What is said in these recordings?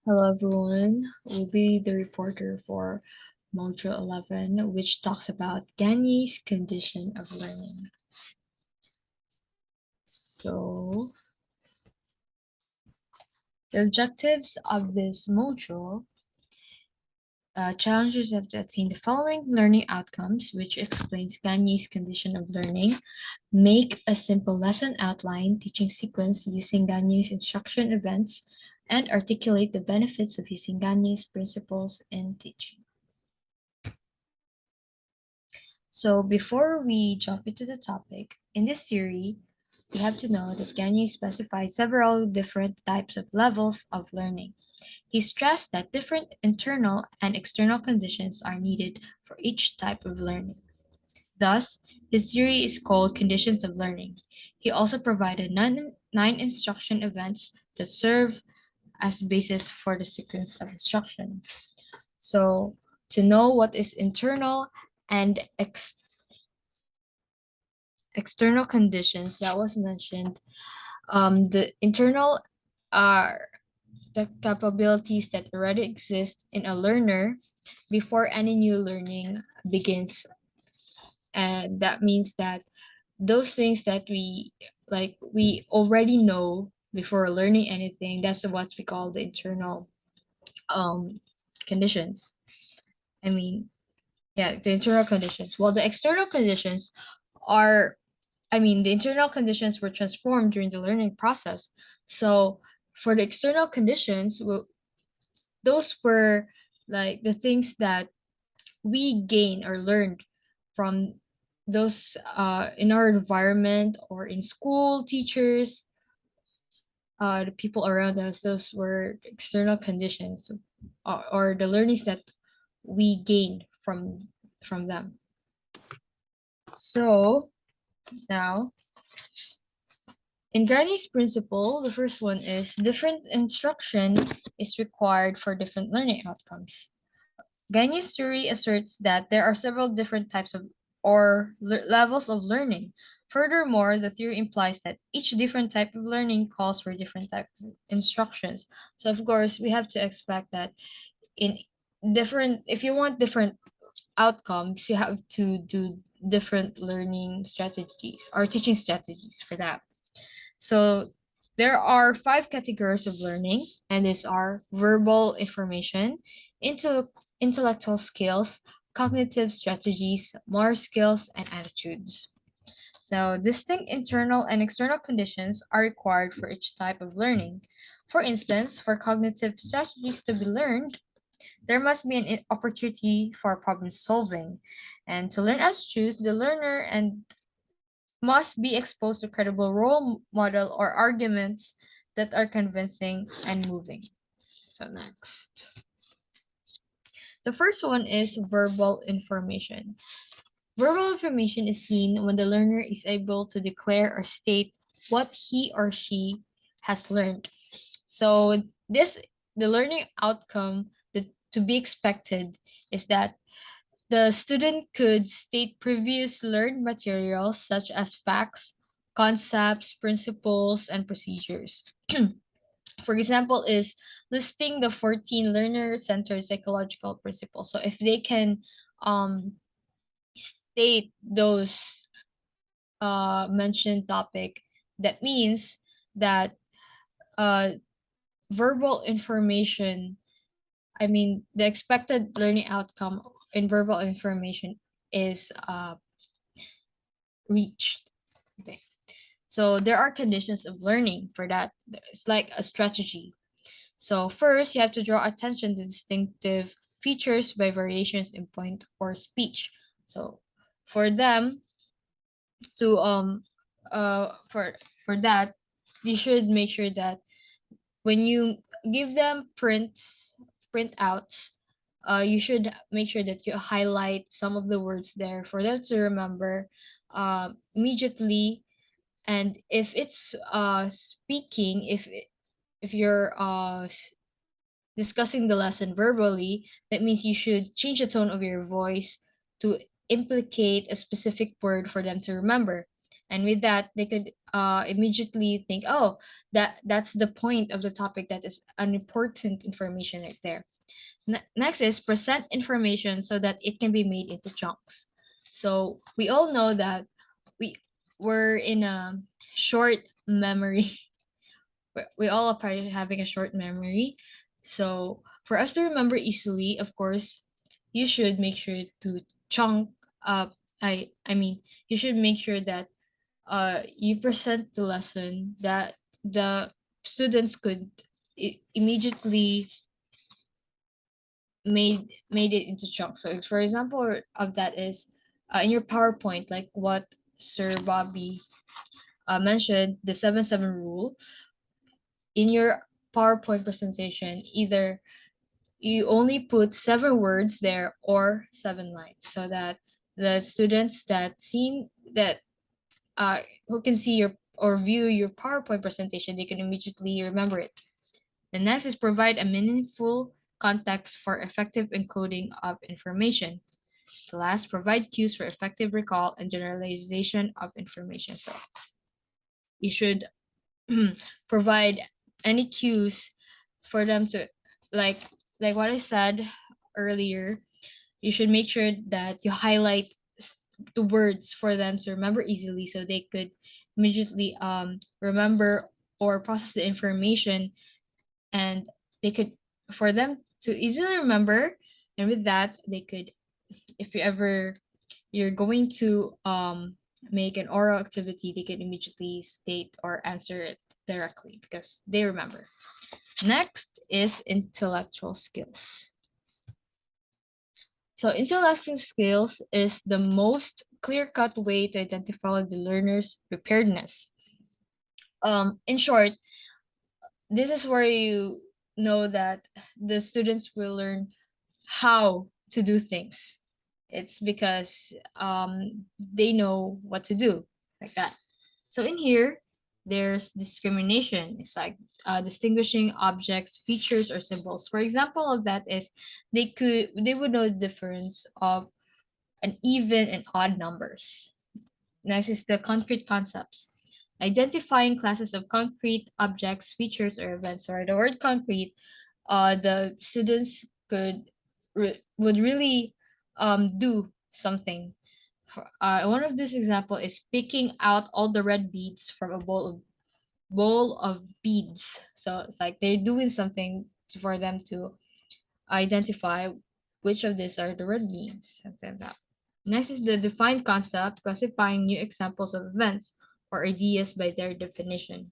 Hello everyone, we'll be the reporter for Module 11, which talks about Gagne's condition of learning. So, the objectives of this module challengers have to attain the following learning outcomes, which explains Gagne's condition of learning. Make a simple lesson outline, teaching sequence using Gagne's instruction events, and articulate the benefits of using Gagne's principles in teaching. So before we jump into the topic, in this theory, we have to know that Gagne specifies several different types of levels of learning. He stressed that different internal and external conditions are needed for each type of learning. Thus, his theory is called conditions of learning. He also provided nine instruction events that serve as basis for the sequence of instruction. So, to know what is internal and external conditions that was mentioned, the internal are the capabilities that already exist in a learner before any new learning begins. And that means that those things that we already know before learning anything, that's what we call the internal um conditions. I mean, yeah, the internal conditions. Well, the external conditions are the internal conditions were transformed during the learning process. So for the external conditions, those were like the things that we gain or learned from those in our environment or in school, teachers, the people around us. Those were external conditions or the learnings that we gained from them. So now in Granny's principle, the first one is different instruction is required for different learning outcomes. Gagne's theory asserts that there are several different types of levels of learning. Furthermore, the theory implies that each different type of learning calls for different types of instructions. So of course, we have to expect that in if you want different outcomes, you have to do different learning strategies or teaching strategies for that. So there are 5 categories of learning, and these are verbal information, intellectual skills, cognitive strategies, motor skills, and attitudes. So distinct internal and external conditions are required for each type of learning. For instance, for cognitive strategies to be learned, there must be an opportunity for problem solving. And to learn as choose, the learner and must be exposed to credible role model or arguments that are convincing and moving. So next. The first one is verbal information. Verbal information is seen when the learner is able to declare or state what he or she has learned. So the learning outcome that to be expected is that the student could state previous learned materials such as facts, concepts, principles, and procedures. For example, is listing the 14 learner-centered psychological principles. So if they can state those mentioned topic, that means that uh, verbal information, the expected learning outcome in verbal information is reached. Okay. So there are conditions of learning for that. It's like a strategy. So first, you have to draw attention to distinctive features by variations in point or speech. So for them to for that, you should make sure that when you give them printouts, you should make sure that you highlight some of the words there for them to remember immediately. And if it's speaking, if you're discussing the lesson verbally, that means you should change the tone of your voice to implicate a specific word for them to remember. And with that, they could immediately think, oh, that's the point of the topic. That is an important information right there. Next is present information so that it can be made into chunks. So we all know that we were in a short memory. We all are probably having a short memory. So for us to remember easily, of course, you should make sure to chunk up. I mean, you should make sure that you present the lesson that the students could immediately made it into chunks. So for example of that is in your PowerPoint, like what Sir Bobby mentioned, the 7-7 rule. In your PowerPoint presentation, either you only put 7 words there or 7 lines, so that the students that who can see your or view your PowerPoint presentation, they can immediately remember it. The next is provide a meaningful context for effective encoding of information. The last, provide cues for effective recall and generalization of information. So you should provide any cues for them to, like like what I said earlier. You should make sure that you highlight the words for them to remember easily, so they could immediately remember or process the information, and they could, for them to easily remember. And with that, they could, if you ever you're going to make an oral activity, they can immediately state or answer it directly because they remember. Next is intellectual skills. So intellectual skills is the most clear-cut way to identify the learner's preparedness. In short, this is where you know that the students will learn how to do things. It's because they know what to do, like that. So in here, there's discrimination. It's like distinguishing objects, features, or symbols. For example of that is they would know the difference of an even and odd numbers. Next is the concrete concepts. Identifying classes of concrete objects, features, or events. Or the word concrete, the students would really do something. One of this example is picking out all the red beads from a bowl of beads. So it's like they're doing something for them to identify which of these are the red beads, something like that. Next is the defined concept, classifying new examples of events or ideas by their definition.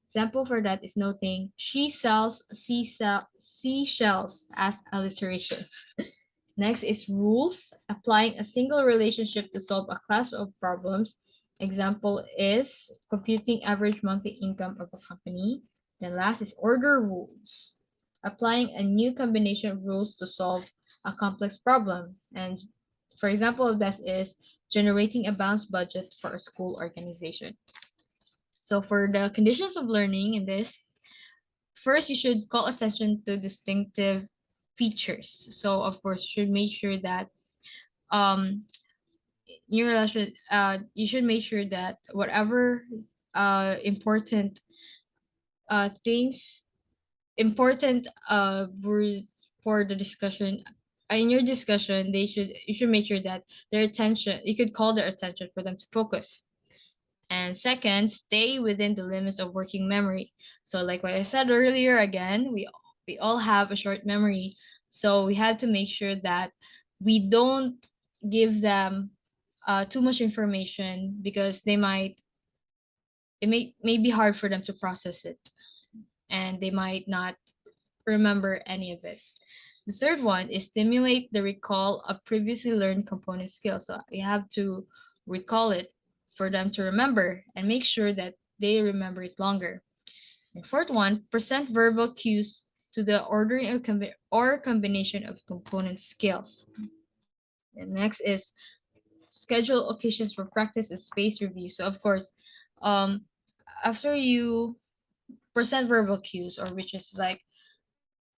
Example for that is noting she sells seashells as alliteration. Next is rules, applying a single relationship to solve a class of problems. Example is computing average monthly income of a company. Then last is order rules, applying a new combination of rules to solve a complex problem. And for example of that is generating a balanced budget for a school organization. So for the conditions of learning in this, first you should call attention to distinctive features. So of course, you should make sure that um you should make sure that whatever important things important words for the discussion, in your discussion, you should make sure that their attention, you could call their attention for them to focus. And second, stay within the limits of working memory. So like what I said earlier, again, we all have a short memory. So we have to make sure that we don't give them too much information, because it may be hard for them to process it, and they might not remember any of it. The third one is stimulate the recall of previously learned component skills. So you have to recall it for them to remember and make sure that they remember it longer. And fourth one, present verbal cues to the ordering or combination of component skills. And next is schedule occasions for practice and space review. So of course, um, after you present verbal cues, or which is like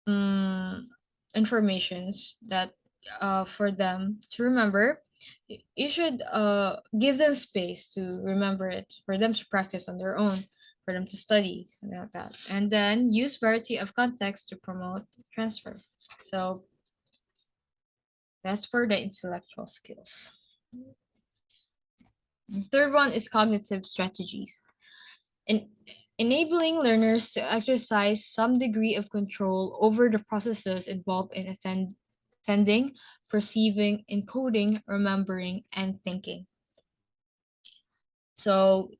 um, informations that for them to remember, you should give them space to remember it, for them to practice on their own, for them to study, something like that. And then use variety of context to promote transfer. So that's for the intellectual skills. The third one is cognitive strategies. En- Enabling learners to exercise some degree of control over the processes involved in attending, perceiving, encoding, remembering, and thinking. So,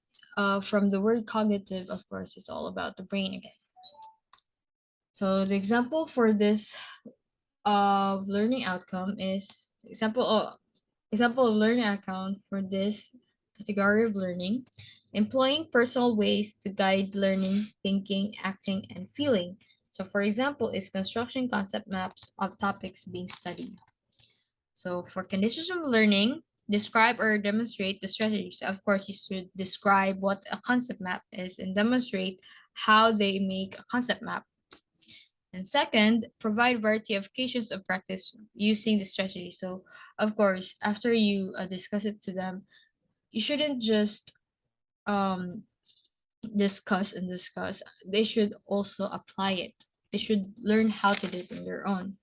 from the word cognitive, of course, it's all about the brain again. So, the example for this learning outcome is example of learning outcome for this category of learning, employing personal ways to guide learning, thinking, acting, and feeling. So, for example, is construction concept maps of topics being studied. So, for conditions of learning, describe or demonstrate the strategies. Of course, you should describe what a concept map is and demonstrate how they make a concept map. And second, provide variety of occasions of practice using the strategy. So, of course, after you discuss it to them, you shouldn't just um, discuss and discuss. They should also apply it. They should learn how to do it on their own.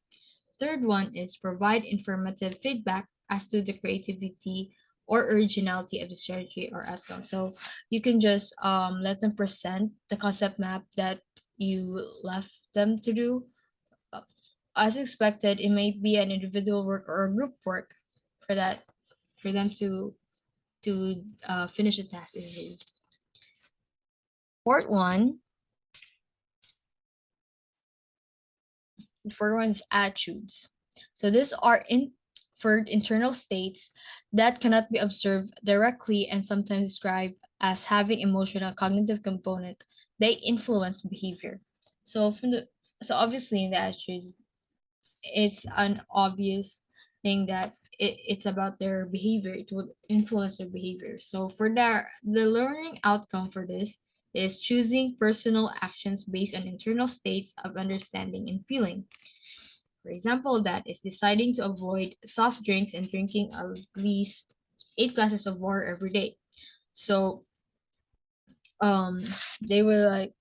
Third one is provide informative feedback as to the creativity or originality of the strategy or outcome. So you can just let them present the concept map that you left them to do. Uh, As expected, it may be an individual work or a group work for that, for them to finish the task easily. Fourth one, for one's attitudes. So these are inferred internal states that cannot be observed directly and sometimes described as having emotional cognitive component. They influence behavior. So from the so obviously in the attitudes, it's an obvious thing that it's about their behavior. It would influence their behavior. So for the learning outcome for this is choosing personal actions based on internal states of understanding and feeling. For example, that is deciding to avoid soft drinks and drinking at least 8 glasses of water every day. So um they will like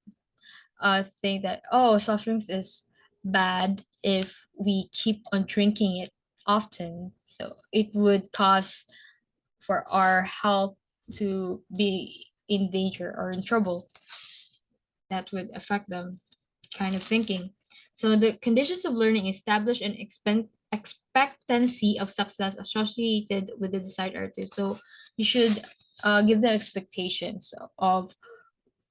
think that, oh, soft drinks is bad if we keep on drinking it often. So it would cause for our health to be in danger or in trouble. That would affect them kind of thinking. So the conditions of learning establish an expectancy of success associated with the desired attitude. So you should give them expectations of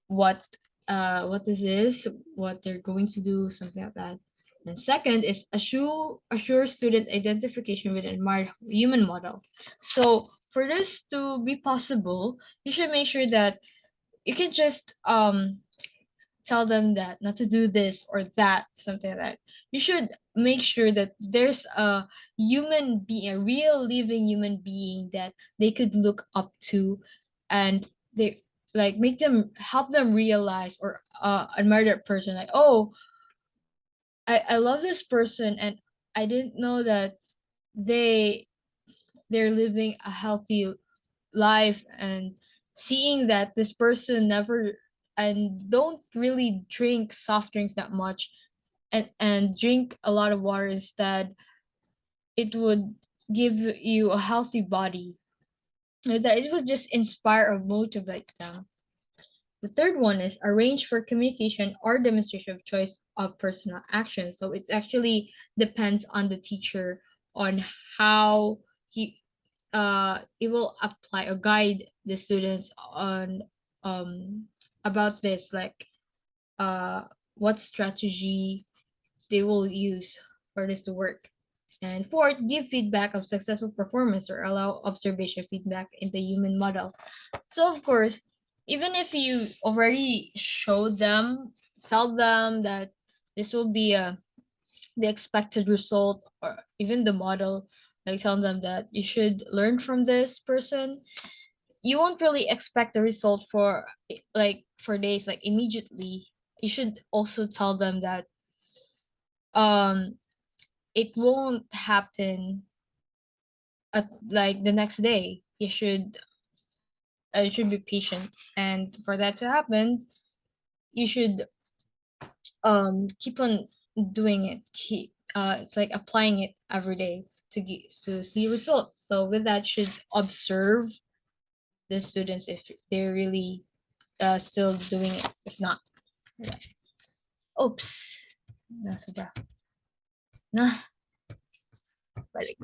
what what this is, what they're going to do, something like that. And second is assure student identification with an admired human model. So for this to be possible, you should make sure that you can just tell them that not to do this or that, something like that. You should make sure that there's a human being, a real living human being that they could look up to, and they like make them help them realize or admire that person. Like, oh, I love this person, and I didn't know that they they're living a healthy life, and seeing that this person never and don't really drink soft drinks that much, and drink a lot of water instead, it would give you a healthy body. That it would just inspire or motivate them. The third one is arrange for communication or demonstration of choice of personal action. So it actually depends on the teacher on how it will apply or guide the students on about this, like uh what strategy they will use for this to work. And fourth, give feedback of successful performance or allow observation feedback in the human model. So of course, even if you already show them, tell them that this will be the expected result, or even the model, like tell them that you should learn from this person, you won't really expect the result for like for days, like immediately. You should also tell them that um it won't happen at like the next day. You should be patient, and for that to happen, you should keep on doing it. Keep it's like applying it every day to see results. So with that, should observe the students if they're really still doing it. If not, oops, na sobra. Na, balik.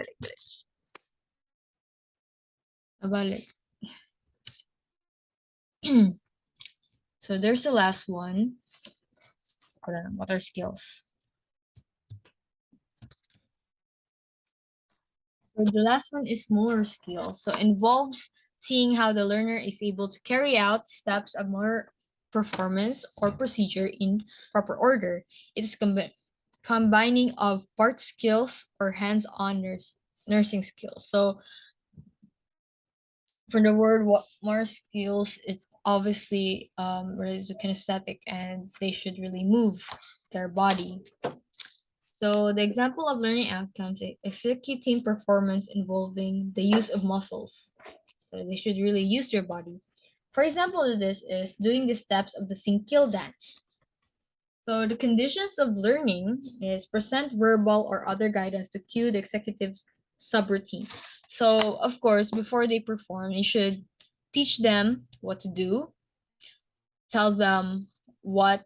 Balik. So there's the last one. What are skills? So the last one is motor skills. So involves seeing how the learner is able to carry out steps of motor performance or procedure in proper order. It is combining of part skills or hands-on nursing skills. So for the word more skills, it's obviously related to kinesthetic, and they should really move their body. So the example of learning outcomes, executing performance involving the use of muscles. So they should really use their body. For example of this is doing the steps of the Sinkil dance. So the conditions of learning is present verbal or other guidance to cue the executive's subroutine. So of course, before they perform, you should teach them what to do, tell them what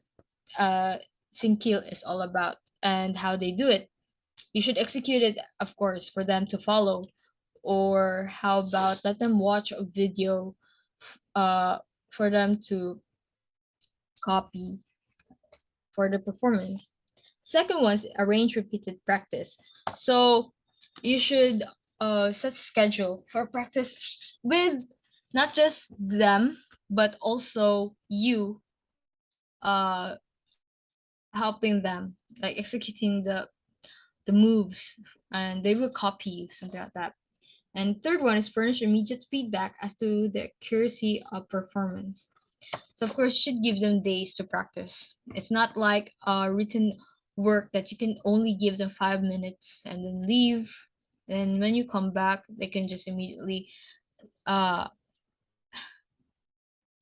Sinkil is all about and how they do it. You should execute it, of course, for them to follow. Or how about let them watch a video uh, for them to copy for the performance. Second one is arrange repeated practice. So you should set schedule for practice with not just them, but also you uh, helping them, like executing the moves, and they will copy you, something like that. And third one is furnish immediate feedback as to the accuracy of performance. So of course, you should give them days to practice. It's not like a written work that you can only give them 5 minutes and then leave. And when you come back, they can just immediately uh,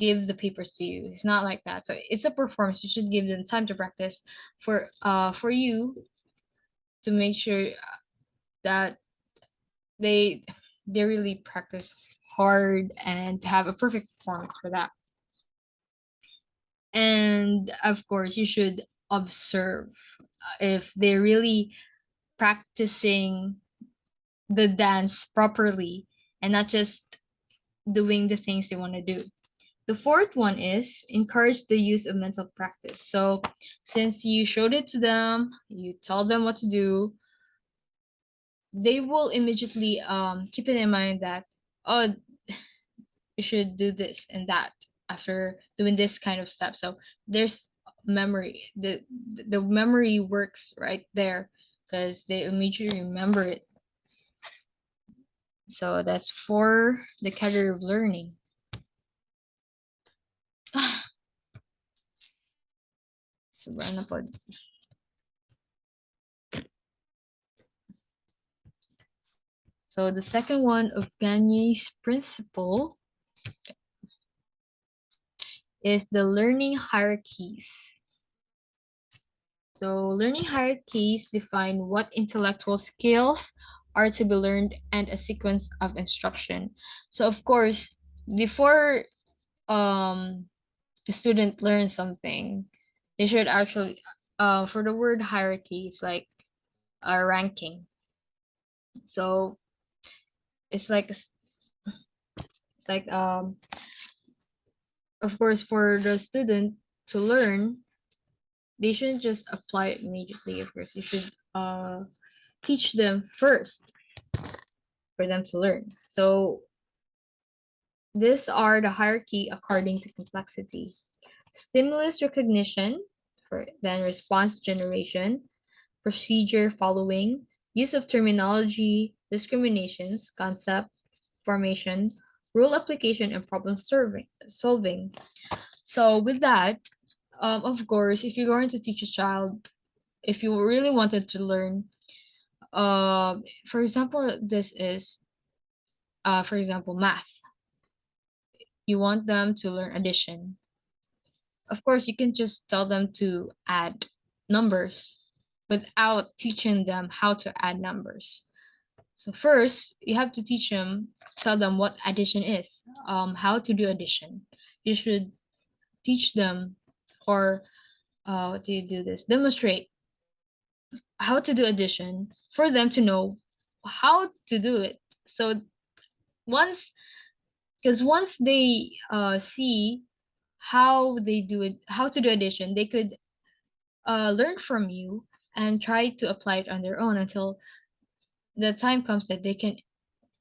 give the papers to you. It's not like that. So it's a performance. You should give them time to practice for you to make sure that they they really practice hard and to have a perfect performance for that. And of course, you should observe if they're really practicing the dance properly and not just doing the things they want to do. The fourth one is encourage the use of mental practice. So since you showed it to them, you told them what to do, they will immediately keep it in mind that, oh, you should do this and that after doing this kind of step. So there's memory. The memory works right there because they immediately remember it. So that's for the category of learning. Sobra na po. So the second one of Gagne's principle is the learning hierarchies. So learning hierarchies define what intellectual skills are to be learned and a sequence of instruction. So of course, before the student learns something, they should actually for the word hierarchy, it's like a ranking. So it's like of course for the student to learn, they shouldn't just apply it immediately. Of course, you should teach them first for them to learn. So these are the hierarchy according to complexity. Stimulus recognition, for then response generation, procedure following, use of terminology, discriminations, concept formation, rule application, and problem solving. So with that, of course, if you're going to teach a child, if you really wanted to learn, For example, this is for example, math. You want them to learn addition. Of course, you can just tell them to add numbers without teaching them how to add numbers. So first, you have to tell them what addition is, how to do addition. You should teach them, or what do you do this? Demonstrate how to do addition for them to know how to do it. So once, because once they see how they do it, how to do addition, they could learn from you and try to apply it on their own until the time comes that they can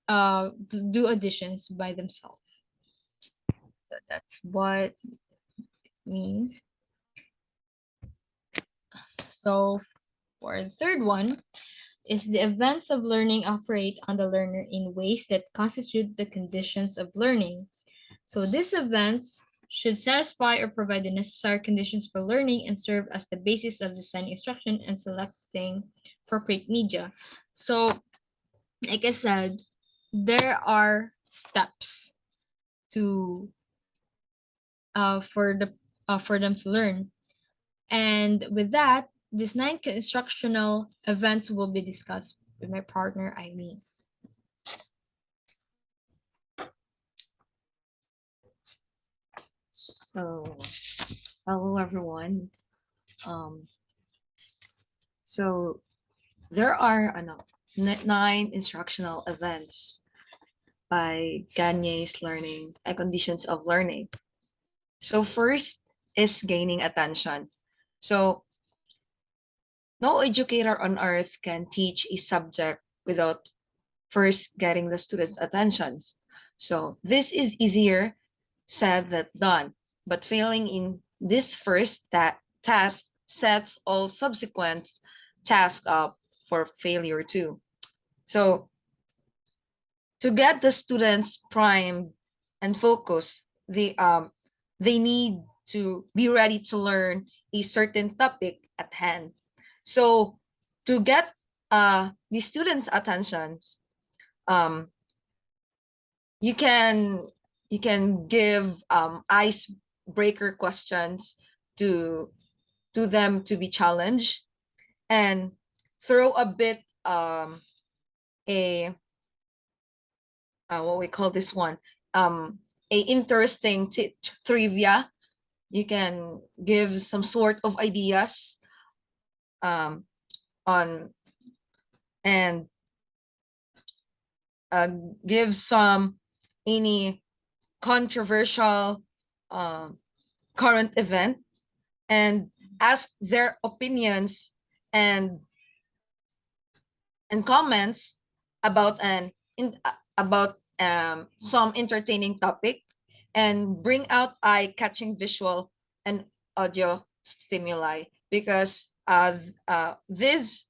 uh, do additions by themselves. So that's what it means. So for the third one is the events of learning operate on the learner in ways that constitute the conditions of learning. So these events should satisfy or provide the necessary conditions for learning and serve as the basis of designing instruction and selecting appropriate media. So, like I said, there are steps to for them to learn. And with that, these nine instructional events will be discussed with my partner, Eileen. So, hello everyone. Um, so there are nine instructional events by Gagne's learning and conditions of learning. So first is gaining attention. So no educator on earth can teach a subject without first getting the students' attentions. So this is easier said than done, but failing in this first task sets all subsequent tasks up for failure too. So to get the students primed and focused, they need to be ready to learn a certain topic at hand. So to get the students' attentions, um, you can give icebreaker questions to them to be challenged, and throw a bit a what we call this one, a interesting trivia. You can give some sort of ideas on and uh, give some any controversial current event, and ask their opinions and comments about some entertaining topic, and bring out eye-catching visual and audio stimuli, because this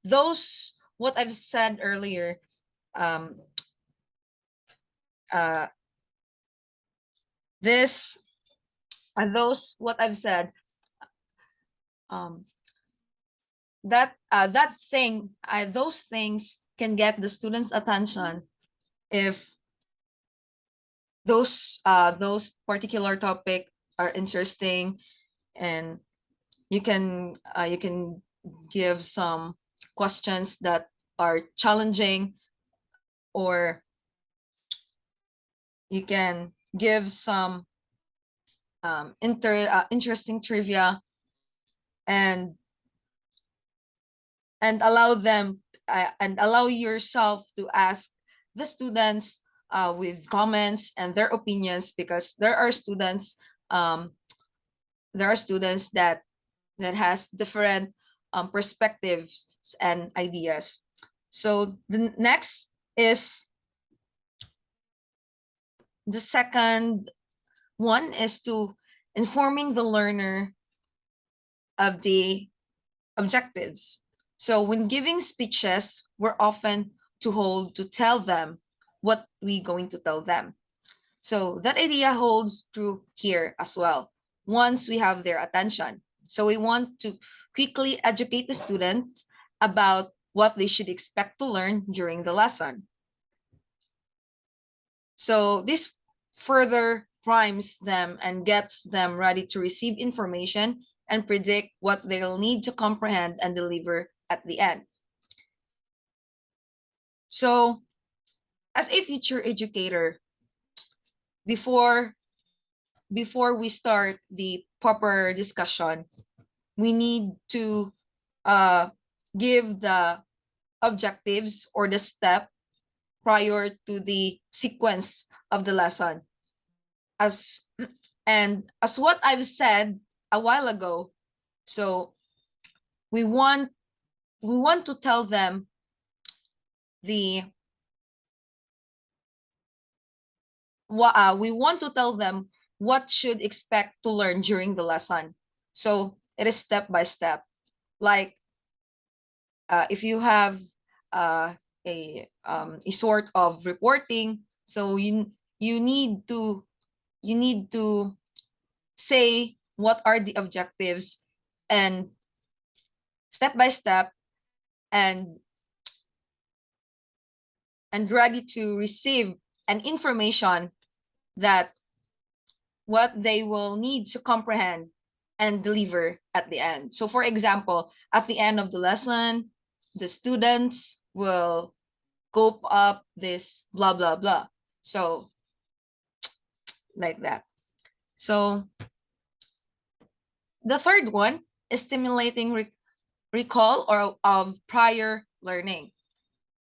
those what I've said earlier, um, uh, this those what I've said, um, those things can get the students' attention if those particular topic are interesting, and you can give some questions that are challenging, or you can give some interesting trivia, and allow them and allow yourself to ask the students with comments and their opinions, because um, there are students that has different perspectives and ideas. So the next is the second one is to informing the learner of the objectives. So when giving speeches, we're often to tell them what we're going to tell them. So that idea holds true here as well. Once we have their attention. So we want to quickly educate the students about what they should expect to learn during the lesson. So this further primes them and gets them ready to receive information and predict what they'll need to comprehend and deliver at the end. So as a future educator, before we start the proper discussion, we need to give the objectives or the step prior to the sequence of the lesson. As what I've said a while ago, so we want to tell them the we want to tell them what should expect to learn during the lesson. So it is step by step. Like if you have a sort of reporting, so you need to say what are the objectives, and step by step, and ready to receive an information that what they will need to comprehend and deliver at the end. So for example, at the end of the lesson, the students will cope up this blah blah blah. So like that. So the third one is stimulating recall or of prior learning.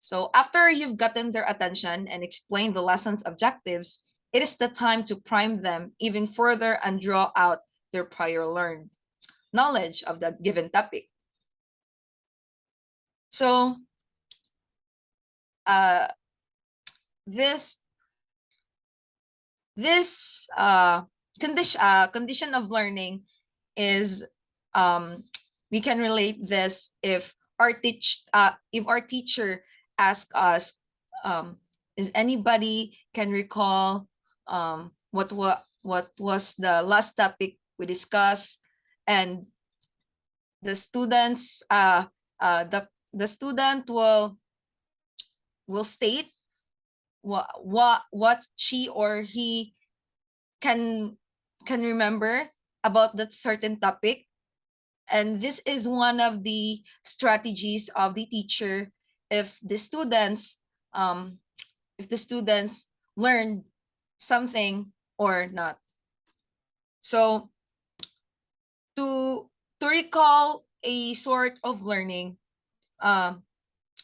So after you've gotten their attention and explained the lesson's objectives, it is the time to prime them even further and draw out their prior learned knowledge of the given topic. So uh, this condition of learning is we can relate this if our teacher asks us, is anybody can recall what was the last topic we discussed, and the students the student will state what she or he can remember about that certain topic. And this is one of the strategies of the teacher if the students um, learned something or not. So to recall a sort of learning,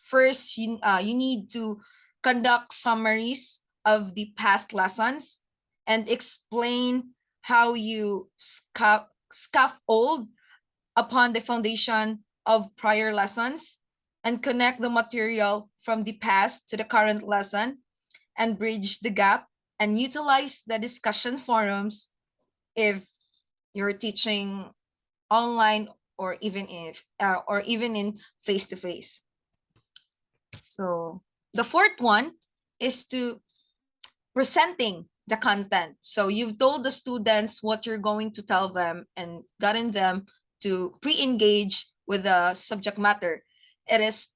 first you need to conduct summaries of the past lessons and explain how you scaffold upon the foundation of prior lessons and connect the material from the past to the current lesson and bridge the gap and utilize the discussion forums if you're teaching online or even in face to face. So the fourth one is to presenting the content. So you've told the students what you're going to tell them and gotten them to pre-engage with the subject matter. It is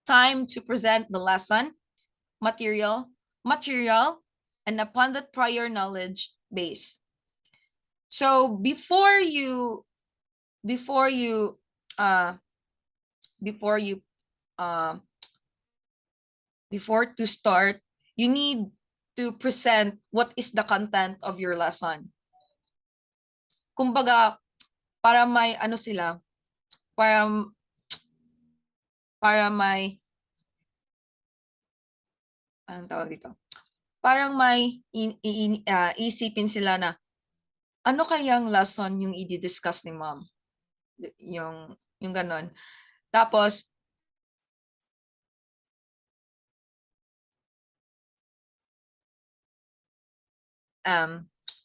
time to present the lesson, material, and upon that prior knowledge base. So before you uh, before to start, you need to present what is the content of your lesson. Kumbaga, para may ano sila, para may anong tawag dito? Parang may isipin sila na ano kayang lesson yung i-discuss ni ma'am? Yung ganon. Tapos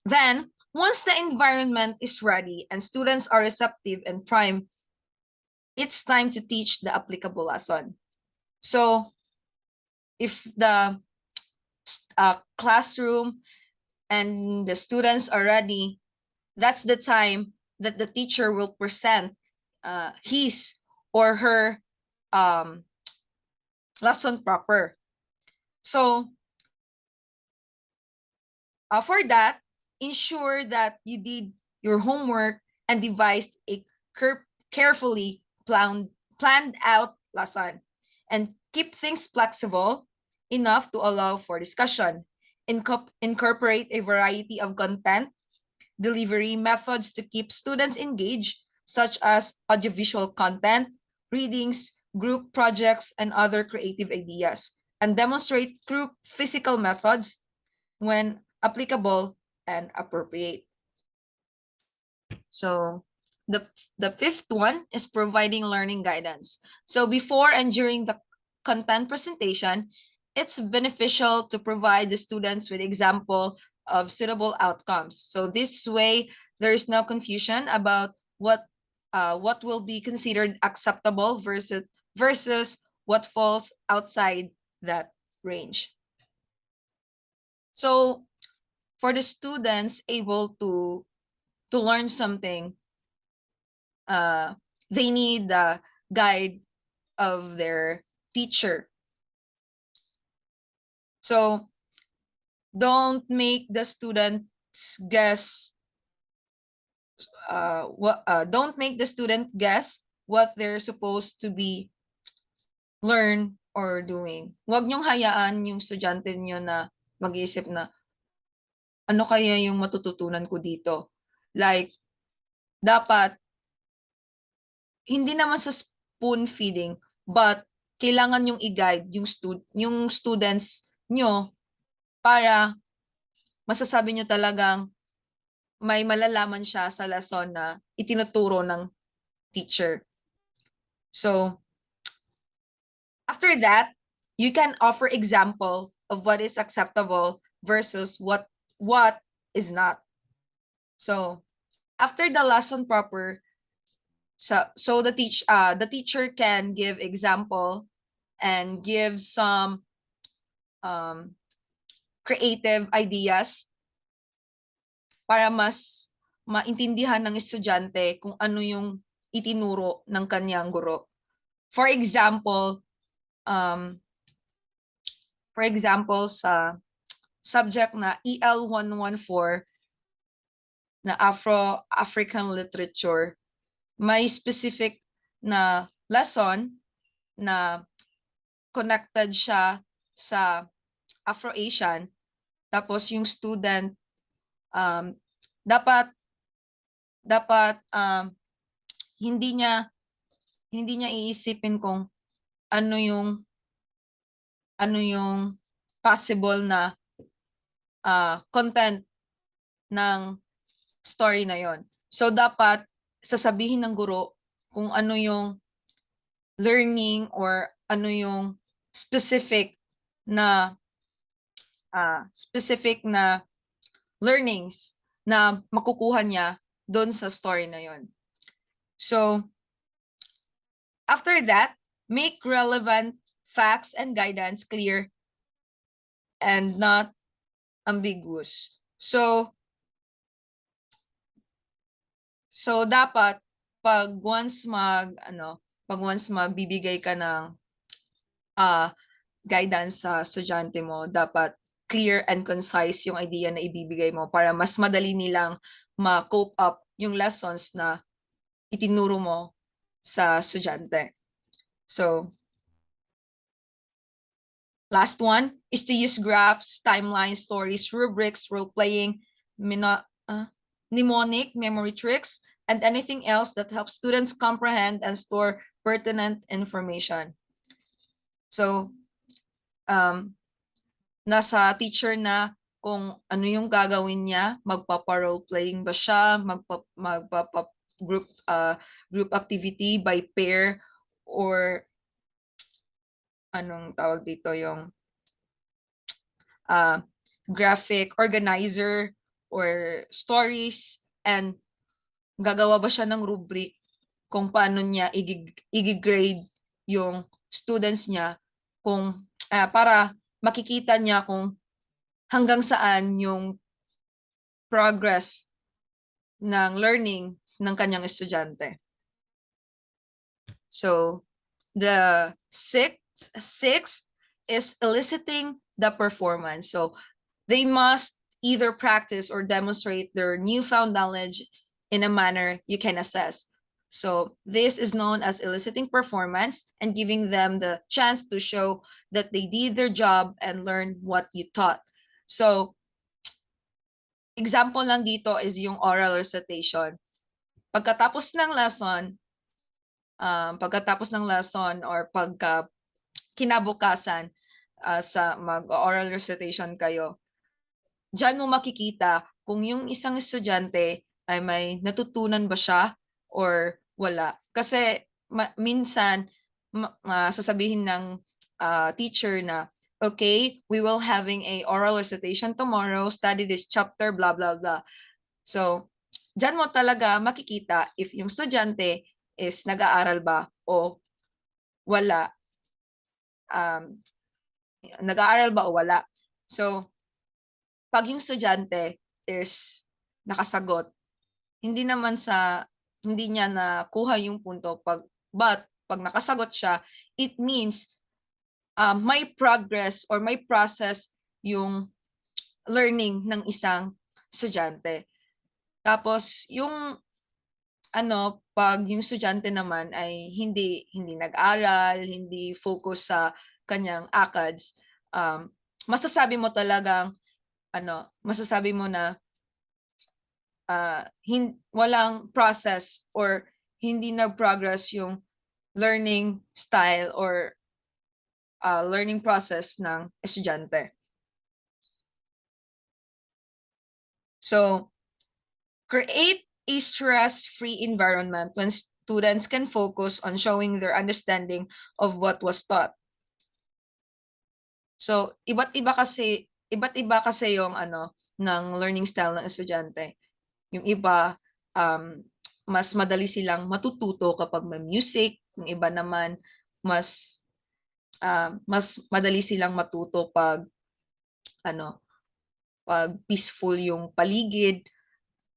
then once the environment is ready and students are receptive and primed, it's time to teach the applicable lesson. So if the classroom and the students are ready, that's the time that the teacher will present his or her lesson proper. So for that, ensure that you did your homework and devised a carefully planned out lesson, and keep things flexible enough to allow for discussion. Incorporate a variety of content delivery methods to keep students engaged, such as audiovisual content, readings, group projects, and other creative ideas, and demonstrate through physical methods when applicable and appropriate. So the fifth one is providing learning guidance. So before and during the content presentation, it's beneficial to provide the students with example of suitable outcomes. So this way, there is no confusion about what will be considered acceptable versus what falls outside that range. So for the students able to learn something, they need the guide of their teacher. So don't make the students guess don't make the student guess what they're supposed to be learn or doing. Huwag niyong hayaan yung estudyante niyo na mag-isip na ano kaya yung matututunan ko dito. Like dapat hindi naman sa spoon feeding, but kailangan yung i-guide yung students nyo para masasabi nyo talagang may malalaman siya sa lesson na itinuturo ng teacher. So, after that, you can offer example of what is acceptable versus what is not. So, after the lesson proper, so the teacher can give example and give some creative ideas para mas maintindihan ng estudyante kung ano yung itinuro ng kanyang guro. For example, sa subject na EL 114 na Afro-African Literature, may specific na lesson na connected siya sa Afro-Asian. Tapos yung student dapat hindi niya iisipin kung ano yung possible na content ng story na yon. So dapat sasabihin ng guro kung ano yung learning or ano yung specific na learnings na makukuha niya doon sa story na yon. So after that, make relevant facts and guidance clear and not ambiguous. So dapat pag once magbibigay ka ng guidance sa estudyante mo, dapat clear and concise yung idea na ibibigay mo para mas madali nilang ma-cope up yung lessons na itinuro mo sa estudyante. So last one is to use graphs, timelines, stories, rubrics, role-playing, mnemonic, memory tricks, and anything else that helps students comprehend and store pertinent information. So, nasa teacher na kung ano yung gagawin niya, magpapa-role-playing ba siya, magpapa-group activity by pair, or anong tawag dito yung graphic organizer or stories, and gagawa ba siya ng rubric kung paano niya i-grade yung students niya kung para makikita niya kung hanggang saan yung progress ng learning ng kanyang estudyante. So The sixth is eliciting the performance. So they must either practice or demonstrate their newfound knowledge in a manner you can assess. So this is known as eliciting performance and giving them the chance to show that they did their job and learned what you taught. So example lang dito is yung oral recitation. Pagkatapos ng lesson, or pagka kinabukasan sa mag-oral recitation kayo, diyan mo makikita kung yung isang estudyante ay may natutunan ba siya or wala. Kasi minsan sasabihin ng teacher na, okay, we will having a oral recitation tomorrow, study this chapter, blah, blah, blah. So, diyan mo talaga makikita if yung estudyante is nag-aaral ba o wala. Nag-aaral ba o wala. So, pag yung estudyante is nakasagot, hindi naman hindi niya nakuha yung punto but pag nakasagot siya, it means may progress or may process yung learning ng isang estudyante. Tapos yung pag yung estudyante naman ay hindi nag-aral, hindi focus sa kanyang ACADS, masasabi mo talagang masasabi mo na walang process or hindi nag-progress yung learning style or learning process ng estudyante. So, create a stress-free environment when students can focus on showing their understanding of what was taught. So, iba't iba kasi yung ng learning style ng estudyante. Yung iba mas madali silang matututo kapag may music, yung iba naman mas madali silang matuto pag pag peaceful yung paligid.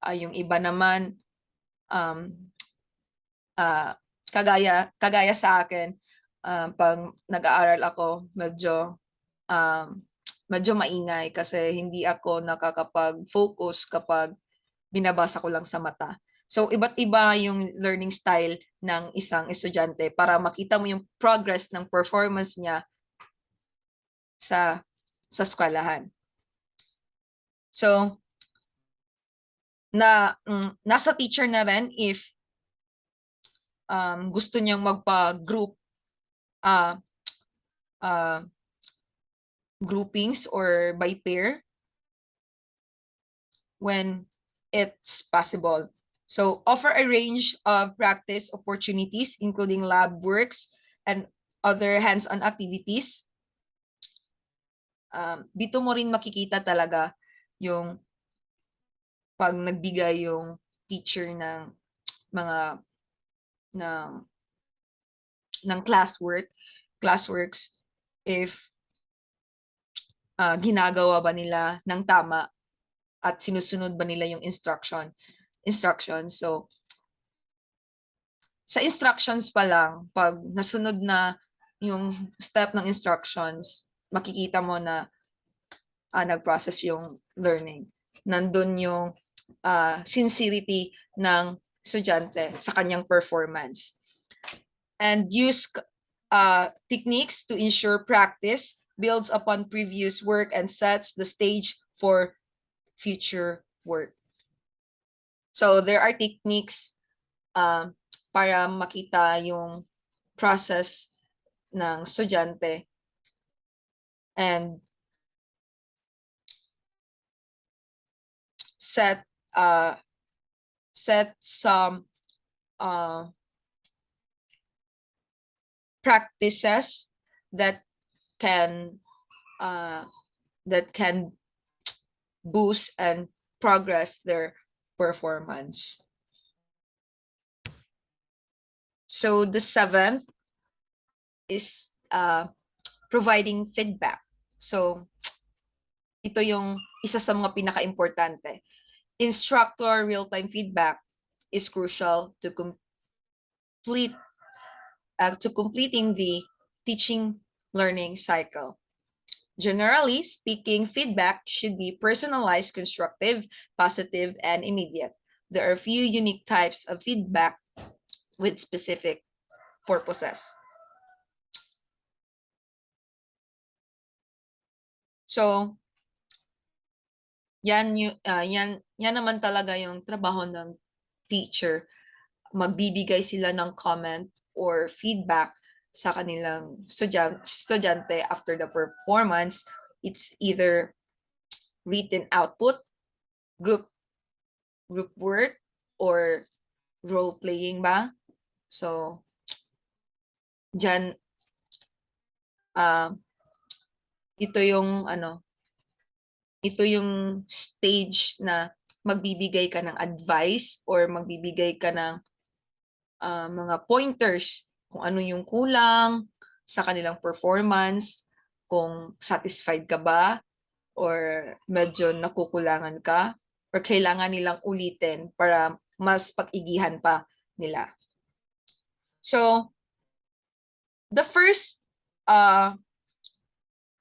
Yung iba naman kagaya sa akin, pag nag-aaral ako medyo maingay kasi hindi ako nakakapag-focus kapag binabasa ko lang sa mata. So iba't iba yung learning style ng isang estudyante para makita mo yung progress ng performance niya sa eskwelahan. So nasa teacher na rin if gusto niyang magpa-group groupings or by pair when it's possible. So offer a range of practice opportunities, including lab works and other hands-on activities. Dito mo rin makikita talaga yung pag nagbigay yung teacher ng mga ng classworks if ginagawa ba nila ng tama at sinusunod ba nila yung instructions. So sa instructions pa lang, pag nasunod na yung step ng instructions, makikita mo na nag-process yung learning. Nandun yung sincerity ng estudyante sa kanyang performance. And use techniques to ensure practice builds upon previous work and sets the stage for future work. So there are techniques para makita yung process ng estudyante and set some practices that can boost and progress their performance. So the seventh is providing feedback. So ito yung isa sa mga pinaka-importante. Instructor real-time feedback is crucial to complete to completing the teaching learning cycle. Generally speaking, feedback should be personalized, constructive, positive, and immediate. There are few unique types of feedback with specific purposes. So, yan naman talaga yung trabaho ng teacher. Magbibigay sila ng comment or feedback sa kanilang estudyante after the performance. It's either written output, group work, or role playing ba? So, dyan, uh, ito yung ito yung stage na magbibigay ka ng advice or magbibigay ka ng mga pointers kung ano yung kulang sa kanilang performance, kung satisfied ka ba or medyo nakukulangan ka or kailangan nilang ulitin para mas pag-igihan pa nila. So, the first uh,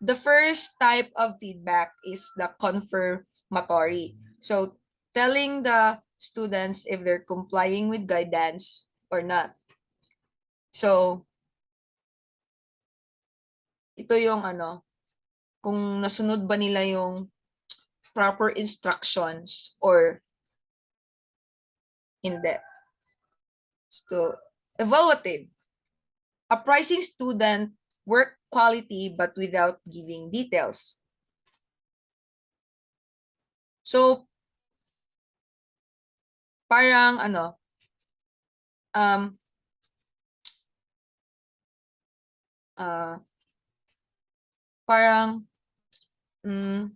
the first type of feedback is the confirmatory. So, telling the students if they're complying with guidance or not. So, ito yung kung nasunod ba nila yung proper instructions or hindi. So, evaluative. Appraising student work quality but without giving details. So, parang um, uh, parang mm,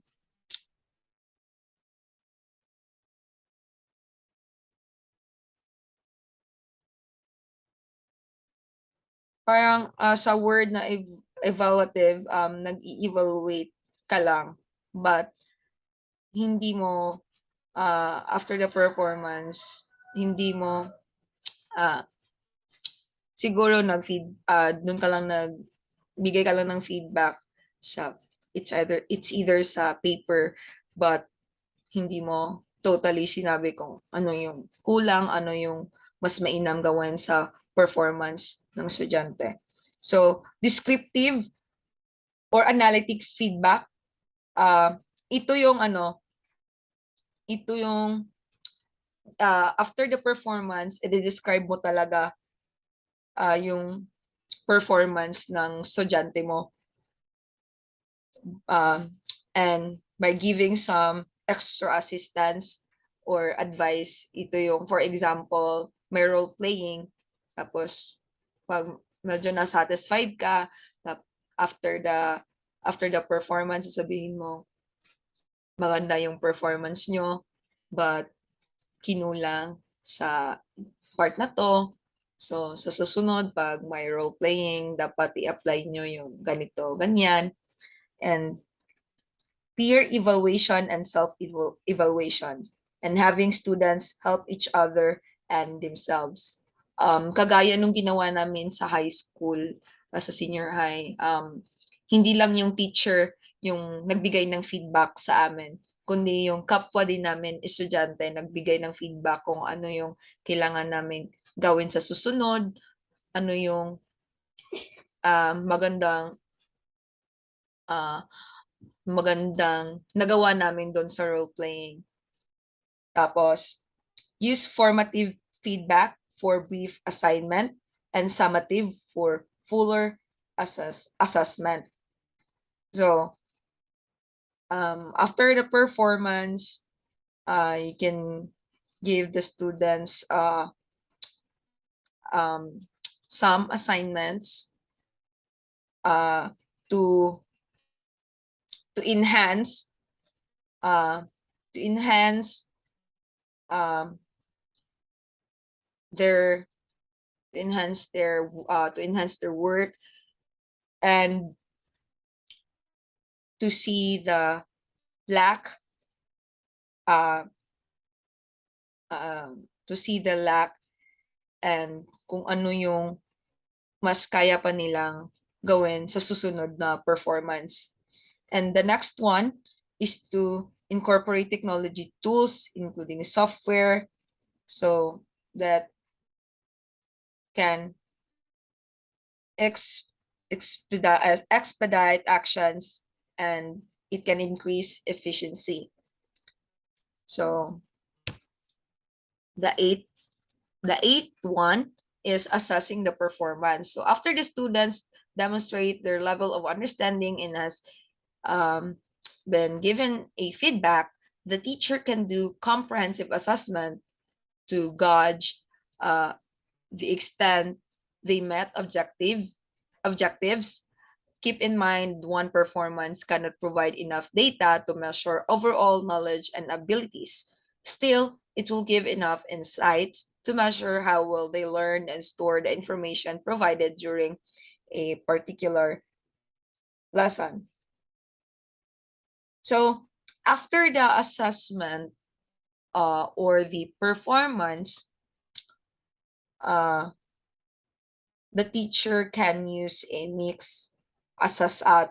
parang sa word na evaluative, nag-evaluate ka lang, but hindi mo, after the performance, hindi mo, siguro doon ka lang bigay ka lang ng feedback sa, it's either sa paper, but hindi mo totally sinabi kung ano yung kulang, ano yung mas mainam gawin sa performance ng estudyante. So, descriptive or analytic feedback, ito yung after the performance, i-describe mo talaga yung performance ng estudyante mo. And by giving some extra assistance or advice, ito yung, for example, may role playing, tapos pag medyo na-satisfied ka, after the performance, sasabihin mo, maganda yung performance nyo, but kinulang sa part na to. So, sa susunod, pag may role playing, dapat i-apply nyo yung ganito, ganyan. And peer evaluation and self-evaluation, and having students help each other and themselves. Kagaya nung ginawa namin sa high school, sa senior high, hindi lang yung teacher yung nagbigay ng feedback sa amin, kundi yung kapwa din namin estudyante nagbigay ng feedback kung ano yung kailangan namin gawin sa susunod, ano yung magandang nagawa namin doon sa role playing. Tapos, use formative feedback for brief assignment and summative for fuller assessment. So, after the performance, you can give the students some assignments to enhance um, their to enhance their work, and to see the lack to see the lack and kung ano yung mas kaya pa nilang gawin sa susunod na performance. And the next one is to incorporate technology tools, including software, so that can ex- expedite actions, and it can increase efficiency. So the eighth the eighth one is assessing the performance. So after the students demonstrate their level of understanding and has um, been given a feedback, the teacher can do comprehensive assessment to gauge uh, the extent they met objectives. Keep in mind, one performance cannot provide enough data to measure overall knowledge and abilities. Still, it will give enough insights to measure how well they learned and store the information provided during a particular lesson. So, after the assessment or the performance, uh, the teacher can use a mix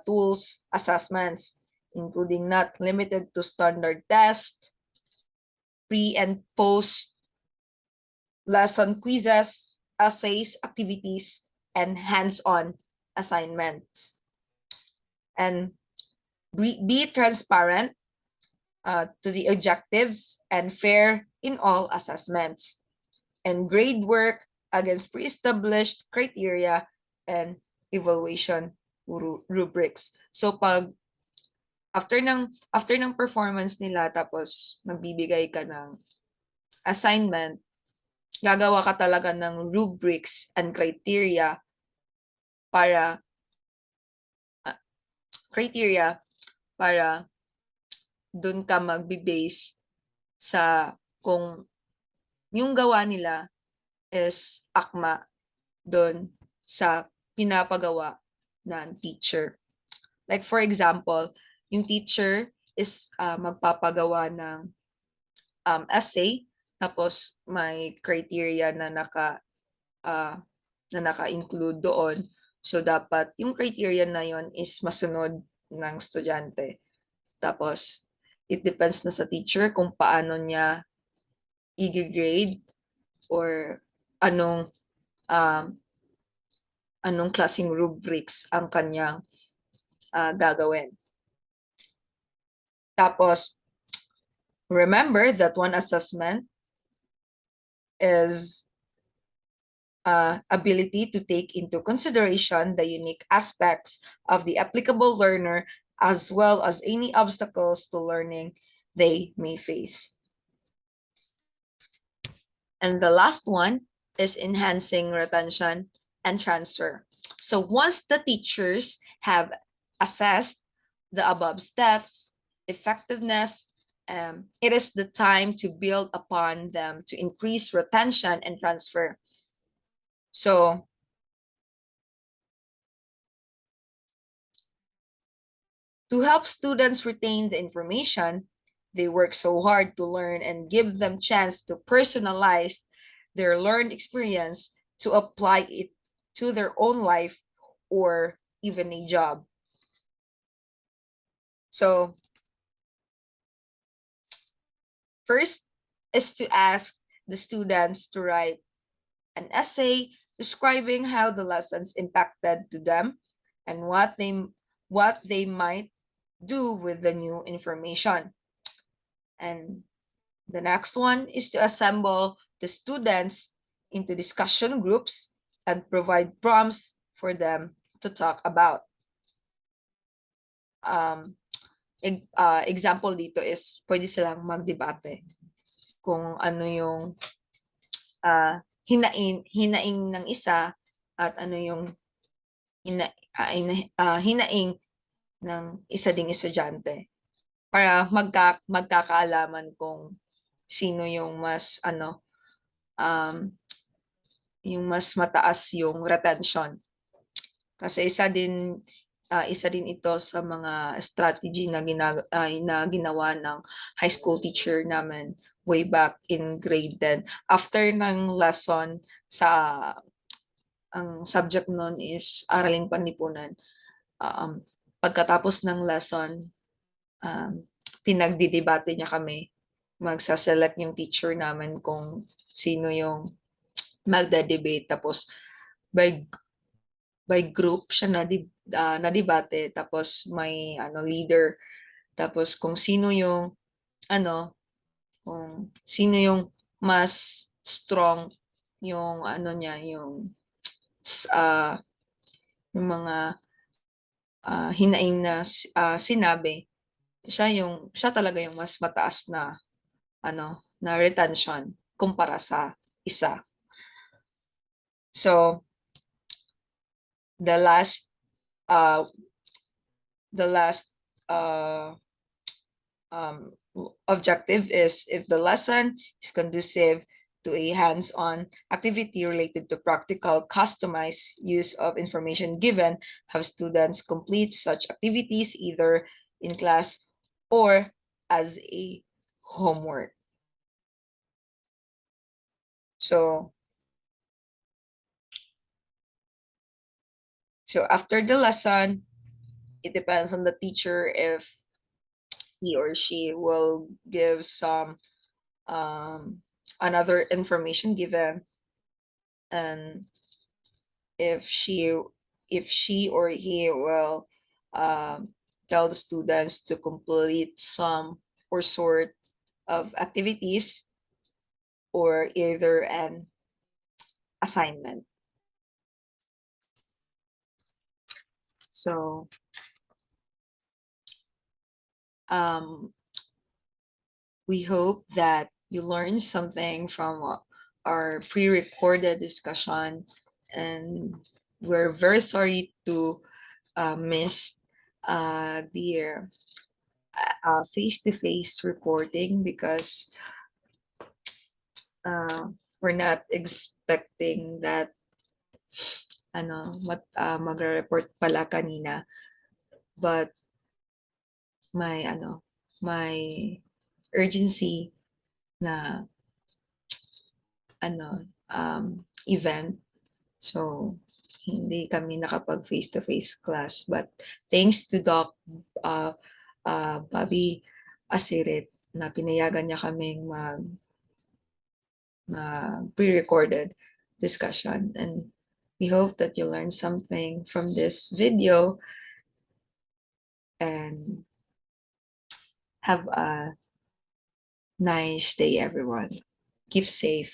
tools assessments, including not limited to standard tests, pre and post lesson quizzes, essays, activities, and hands-on assignments. And be transparent to the objectives and fair in all assessments, and grade work against pre-established criteria and evaluation rubrics. So pag after ng performance nila, tapos magbibigay ka ng assignment, gagawa ka talaga ng rubrics and criteria para uh, criteria para dun ka magbe-base sa kung yung gawa nila is akma dun sa pinapagawa ng teacher. Like for example, yung teacher is magpapagawa ng essay, tapos may criteria na naka-include doon. So dapat yung criteria na yon is masunod ng estudyante. Tapos it depends na sa teacher kung paano niya i-grade or anong um, anong klaseng rubrics ang kanyang gagawin. Tapos remember that one assessment is ability to take into consideration the unique aspects of the applicable learner as well as any obstacles to learning they may face. And the last one is enhancing retention and transfer. So once the teachers have assessed the above steps, effectiveness, it is the time to build upon them to increase retention and transfer. So to help students retain the information they work so hard to learn and give them chance to personalize their learned experience to apply it to their own life or even a job. So first is to ask the students to write an essay describing how the lessons impacted to them and what they might do with the new information. And the next one is to assemble the students into discussion groups and provide prompts for them to talk about. Example dito is pwede silang magdebate kung ano yung hinaing ng isa at ano yung hinaing ng isa ding estudyante para magkakaalaman kung sino yung mas yung mas mataas yung retention. Kasi isa din ito sa mga strategy na ginawa ng high school teacher namin way back in grade 10. After ng lesson sa ang subject nun is Araling Panlipunan. Pagkatapos ng lesson, um, pinagdidebate niya kami. Magsaselect yung teacher namin kung sino yung magda-debate. Tapos by group siya na debate, tapos may leader, tapos kung sino yung ano kung sino yung mas strong yung niya uh, yung mga hinaing na sinabi, siya talaga yung mas mataas na na retention kumpara sa isa. So the last uh the last uh um, objective is if the lesson is conducive to a hands-on activity related to practical, customized use of information given, have students complete such activities either in class or as a homework. So after the lesson, it depends on the teacher if he or she will give some another information given, and if she or he will um, tell the students to complete some or sort of activities or either an assignment. So um, we hope that you learned something from our pre-recorded discussion, and we're very sorry to miss the face-to-face recording because uh, we're not expecting that magre-report pala kanina, but may may urgency na event, so hindi kami nakapag face-to-face class, but thanks to Doc Bobby Asirit na pinayagan niya kaming pre-recorded discussion, and we hope that you learned something from this video and have a nice day, everyone. Keep safe.